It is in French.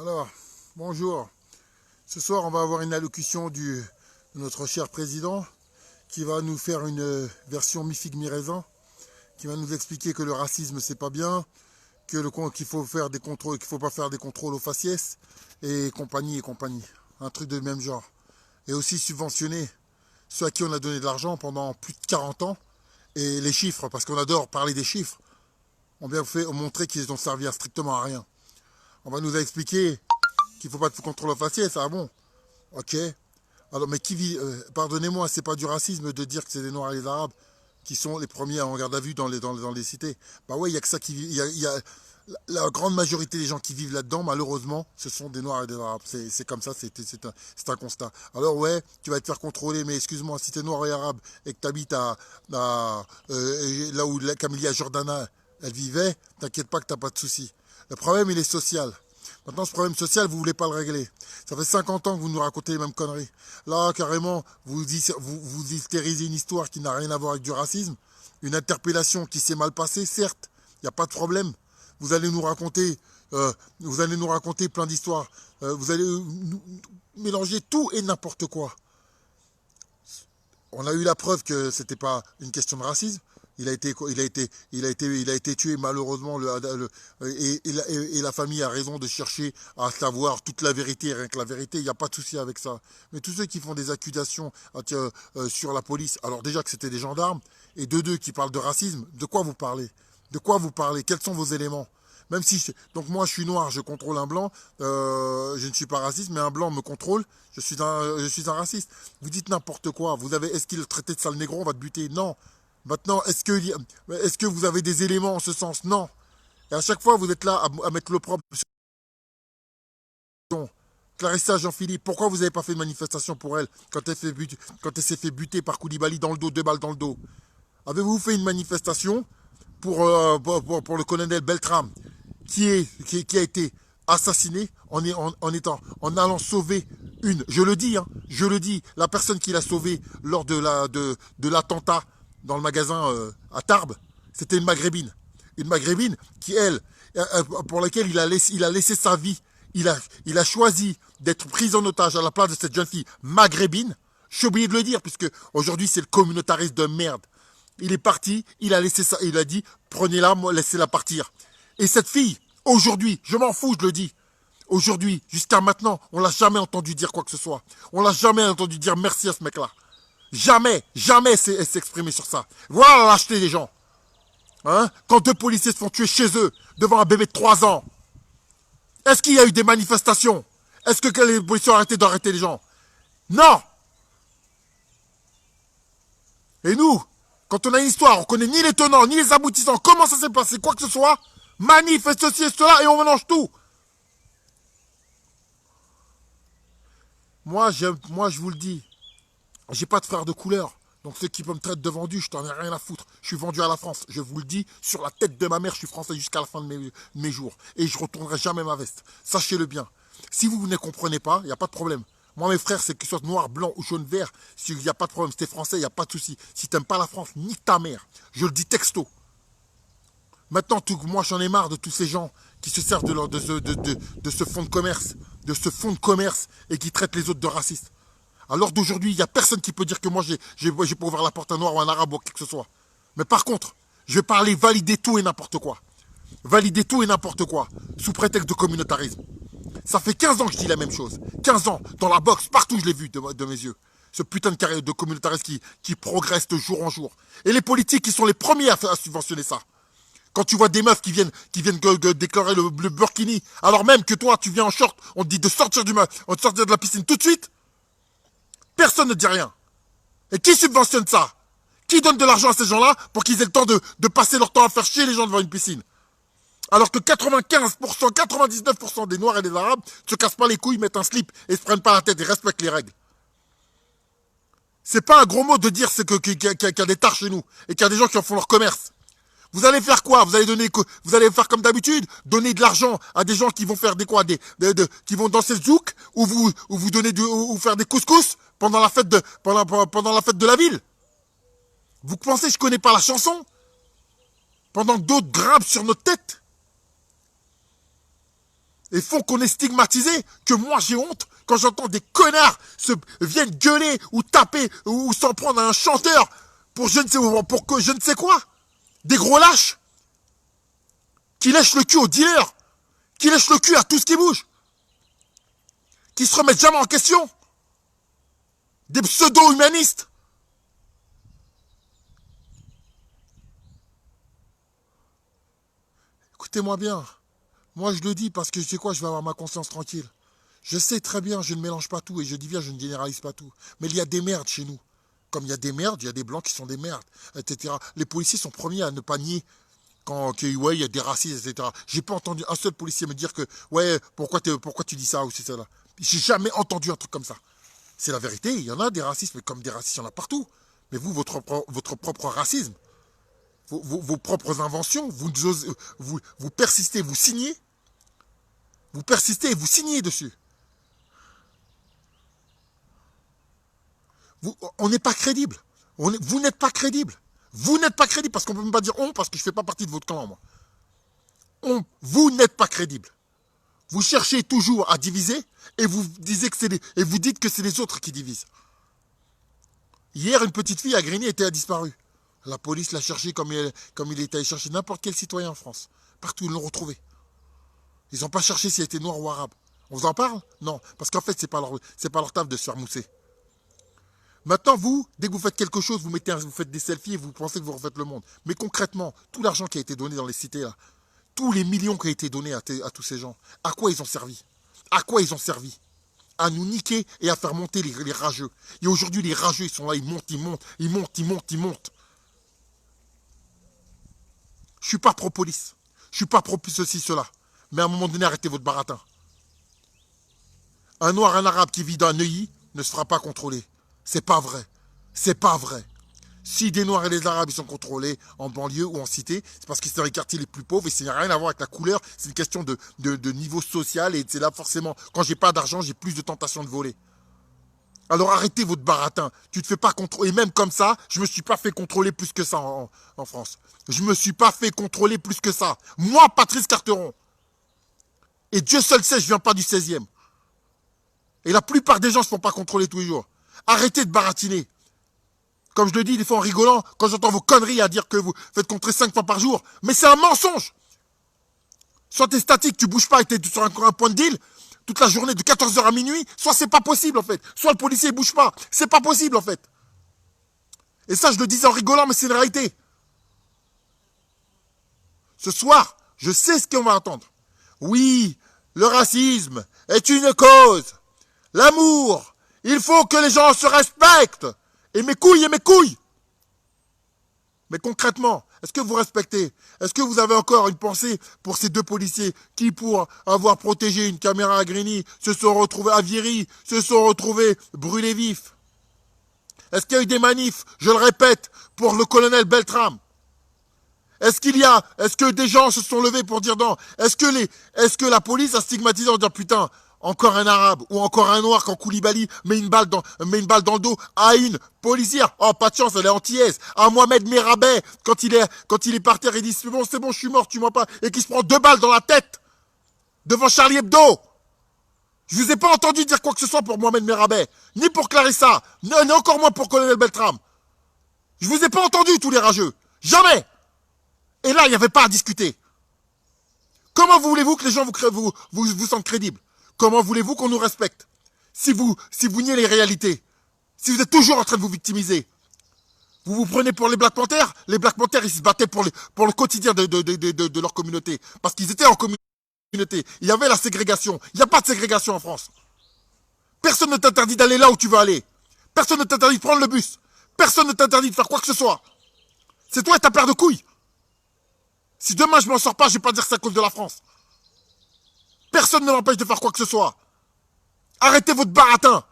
Alors, bonjour. Ce soir, on va avoir une allocution de notre cher président qui va nous faire une version mi-figue mi-raisin, qui va nous expliquer que le racisme, c'est pas bien, qu'il faut faire des contrôles, qu'il faut pas faire des contrôles aux faciès et compagnie et compagnie. Un truc de même genre. Et aussi subventionner ceux à qui on a donné de l'argent pendant plus de 40 ans. Et les chiffres, parce qu'on adore parler des chiffres, ont bien fait montrer qu'ils ont servi à strictement à rien. On va nous expliquer qu'il ne faut pas de contrôle aux faciès, ah bon? Ok. Alors, mais qui vit, pardonnez-moi, c'est pas du racisme de dire que c'est les Noirs et les Arabes qui sont les premiers en garde à vue dans les cités. Bah ouais, il y a que ça qui vit. La grande majorité des gens qui vivent là-dedans, malheureusement, ce sont des Noirs et des Arabes. C'est comme ça, c'est un constat. Alors ouais, tu vas te faire contrôler, mais excuse-moi, si t'es Noir et Arabe et que t'habites là où Camélia Jordana, elle vivait, t'inquiète pas que t'as pas de soucis. Le problème, il est social. Maintenant, ce problème social, vous voulez pas le régler. Ça fait 50 ans que vous nous racontez les mêmes conneries. Là, carrément, vous hystérisez une histoire qui n'a rien à voir avec du racisme. Une interpellation qui s'est mal passée, certes. Il n'y a pas de problème. Vous allez nous raconter, plein d'histoires. Vous allez mélanger tout et n'importe quoi. On a eu la preuve que c'était pas une question de racisme. Il a été tué malheureusement et la famille a raison de chercher à savoir toute la vérité, rien que la vérité, il n'y a pas de souci avec ça. Mais tous ceux qui font des accusations sur la police, alors déjà que c'était des gendarmes, et deux qui parlent de racisme, de quoi vous parlez? De quoi vous parlez? Quels sont vos éléments? Même si donc moi je suis noir, je contrôle un blanc, je ne suis pas raciste, mais un blanc me contrôle, je suis un raciste. Vous dites n'importe quoi. Est-ce qu'il est traité de sale négro, on va te buter? Non. Maintenant, est-ce que vous avez des éléments en ce sens? Non. Et à chaque fois, vous êtes là à mettre l'opprobre sur Clarissa Jean-Philippe. Pourquoi vous n'avez pas fait de manifestation pour elle quand elle s'est fait buter par Koulibaly dans le dos, 2 balles dans le dos? Avez-vous fait une manifestation pour le colonel Beltram qui a été assassiné en allant sauver je le dis, la personne qui l'a sauvé lors de l'attentat dans le magasin à Tarbes, c'était une maghrébine. Une maghrébine qui, elle, pour laquelle il a laissé sa vie. Il a choisi d'être pris en otage à la place de cette jeune fille maghrébine. Je suis obligé de le dire, puisque aujourd'hui c'est le communautariste de merde. Il est parti, il a laissé ça, il a dit, prenez-la, laissez-la partir. Et cette fille, aujourd'hui, je m'en fous, je le dis. Aujourd'hui, jusqu'à maintenant, on l'a jamais entendu dire quoi que ce soit. On l'a jamais entendu dire merci à ce mec-là. Jamais s'exprimer sur ça. Voilà la lâcheté des gens. Hein? Quand 2 policiers se font tuer chez eux, devant un bébé de 3 ans. Est-ce qu'il y a eu des manifestations? Est-ce que les policiers ont arrêté d'arrêter les gens? Non. Et nous, quand on a une histoire, on connaît ni les tenants, ni les aboutissants, comment ça s'est passé, quoi que ce soit, manifeste ceci et cela, et on mélange tout. Moi, je vous le dis, j'ai pas de frère de couleur. Donc ceux qui peuvent me traiter de vendu, je t'en ai rien à foutre. Je suis vendu à la France. Je vous le dis, sur la tête de ma mère, je suis français jusqu'à la fin de mes jours. Et je retournerai jamais ma veste. Sachez-le bien. Si vous ne comprenez pas, il n'y a pas de problème. Moi, mes frères, c'est qu'ils soient noir, blanc ou jaune, vert. Il n'y a pas de problème. Si t'es français, il n'y a pas de souci. Si t'aimes pas la France, nique ta mère. Je le dis texto. Maintenant, moi, j'en ai marre de tous ces gens qui se servent de ce fonds de commerce. De ce fonds de commerce et qui traitent les autres de racistes. À l'heure d'aujourd'hui, il n'y a personne qui peut dire que moi, j'ai pour ouvrir la porte à un noir ou à un arabe ou quelque que ce soit. Mais par contre, je vais parler valider tout et n'importe quoi. Valider tout et n'importe quoi, sous prétexte de communautarisme. Ça fait 15 ans que je dis la même chose. 15 ans, dans la boxe, partout je l'ai vu de mes yeux. Ce putain de communautarisme qui progresse de jour en jour. Et les politiques qui sont les premiers à subventionner ça. Quand tu vois des meufs qui viennent déclarer le burkini, alors même que toi, tu viens en short, on te dit de sortir de la piscine tout de suite. Personne ne dit rien. Et qui subventionne ça? Qui donne de l'argent à ces gens-là pour qu'ils aient le temps de passer leur temps à faire chier les gens devant une piscine? Alors que 95%, 99% des Noirs et des Arabes se cassent pas les couilles, mettent un slip et se prennent pas la tête et respectent les règles. C'est pas un gros mot de dire qu'il y a des tares chez nous et qu'il y a des gens qui en font leur commerce. Vous allez faire quoi? Vous allez faire comme d'habitude, donner de l'argent à des gens qui vont faire qui vont danser le zouk, ou vous donner ou faire des couscous pendant la fête de la ville. Vous pensez que je connais pas la chanson? Pendant que d'autres grimpent sur notre tête? Et font qu'on est stigmatisé, que moi j'ai honte quand j'entends des connards viennent gueuler ou taper ou s'en prendre à un chanteur pour je ne sais quoi. Des gros lâches qui lèchent le cul aux dealers, qui lèchent le cul à tout ce qui bouge, qui se remettent jamais en question. Des pseudo-humanistes. Écoutez-moi bien. Moi, je le dis parce que je sais quoi, je vais avoir ma conscience tranquille. Je sais très bien, je ne mélange pas tout et je dis bien, je ne généralise pas tout. Mais il y a des merdes chez nous. Comme il y a des merdes, il y a des blancs qui sont des merdes, etc. Les policiers sont premiers à ne pas nier ouais, il y a des racistes, etc. J'ai pas entendu un seul policier me dire que, ouais, pourquoi tu dis ça ou c'est ça là. J'ai jamais entendu un truc comme ça. C'est la vérité, il y en a des racistes, mais comme des racistes, il y en a partout. Mais vous, votre propre racisme, vos propres inventions, vous persistez, vous persistez et vous signez dessus. On n'est pas crédible. Vous n'êtes pas crédible. Vous n'êtes pas crédible parce qu'on ne peut même pas dire on parce que je ne fais pas partie de votre clan, moi. Vous n'êtes pas crédible. Vous cherchez toujours à diviser et vous dites que c'est les autres qui divisent. Hier, une petite fille à Grigny était disparue. La police l'a cherché comme il était allé chercher n'importe quel citoyen en France. Partout, ils l'ont retrouvé. Ils n'ont pas cherché s'il était noir ou arabe. On vous en parle? Non. Parce qu'en fait, c'est pas leur taf de se faire mousser. Maintenant, vous, dès que vous faites quelque chose, vous faites des selfies et vous pensez que vous refaites le monde. Mais concrètement, tout l'argent qui a été donné dans les cités, là, tous les millions qui ont été donnés à tous ces gens, à quoi ils ont servi? À quoi ils ont servi? À nous niquer et à faire monter les rageux. Et aujourd'hui, les rageux, ils sont là, ils montent. Je suis pas pro-police. Je suis pas pro-ceci, cela. Mais à un moment donné, arrêtez votre baratin. Un noir, un arabe qui vit dans un Neuilly ne se fera pas contrôler. C'est pas vrai. C'est pas vrai. Si des noirs et des arabes ils sont contrôlés en banlieue ou en cité, c'est parce qu'ils sont dans les quartiers les plus pauvres et ça n'a rien à voir avec la couleur. C'est une question de niveau social et c'est là forcément, quand j'ai pas d'argent, j'ai plus de tentation de voler. Alors arrêtez votre baratin. Tu te fais pas contrôler. Et même comme ça, je me suis pas fait contrôler plus que ça en France. Je me suis pas fait contrôler plus que ça. Moi, Patrice Carteron. Et Dieu seul sait, je viens pas du 16e. Et la plupart des gens ne se font pas contrôler tous les jours. Arrêtez de baratiner. Comme je le dis des fois en rigolant, quand j'entends vos conneries à dire que vous faites contrer 5 fois par jour. Mais c'est un mensonge. Soit t'es statique, tu bouges pas et t'es sur un point de deal toute la journée de 14h à minuit, soit c'est pas possible en fait. Soit le policier il bouge pas. C'est pas possible en fait. Et ça je le disais en rigolant, mais c'est une réalité. Ce soir, je sais ce qu'on va entendre. Oui, le racisme est une cause. L'amour, il faut que les gens se respectent. Et mes couilles. Mais concrètement, est-ce que vous respectez? Est-ce que vous avez encore une pensée pour ces deux policiers qui, pour avoir protégé une caméra à Grigny, se sont retrouvés à Viry, se sont retrouvés brûlés vifs? Est-ce qu'il y a eu des manifs, je le répète, pour le colonel Beltrame? Est-ce que des gens se sont levés pour dire non? Est-ce que la police a stigmatisé en disant putain, encore un arabe ou encore un noir quand Koulibaly met une balle dans le dos à une policière? Oh, pas de chance, elle est antillaise. À Mohamed Merabet, quand il est par terre, il dit c'est bon, je suis mort, tu m'as pas, et qui se prend 2 balles dans la tête devant Charlie Hebdo. Je vous ai pas entendu dire quoi que ce soit pour Mohamed Merabet, ni pour Clarissa, ni encore moins pour Colonel Beltrame. Je vous ai pas entendu tous les rageux. Jamais. Et là, il n'y avait pas à discuter. Comment voulez-vous que les gens vous sentent crédibles? Comment voulez-vous qu'on nous respecte si vous niez les réalités? Si vous êtes toujours en train de vous victimiser? Vous vous prenez pour les Black Panthers? Les Black Panthers, ils se battaient pour le quotidien de leur communauté. Parce qu'ils étaient en communauté. Il y avait la ségrégation. Il n'y a pas de ségrégation en France. Personne ne t'interdit d'aller là où tu veux aller. Personne ne t'interdit de prendre le bus. Personne ne t'interdit de faire quoi que ce soit. C'est toi et ta paire de couilles. Si demain je m'en sors pas, je vais pas dire que c'est à cause de la France. Personne ne m'empêche de faire quoi que ce soit. Arrêtez votre baratin.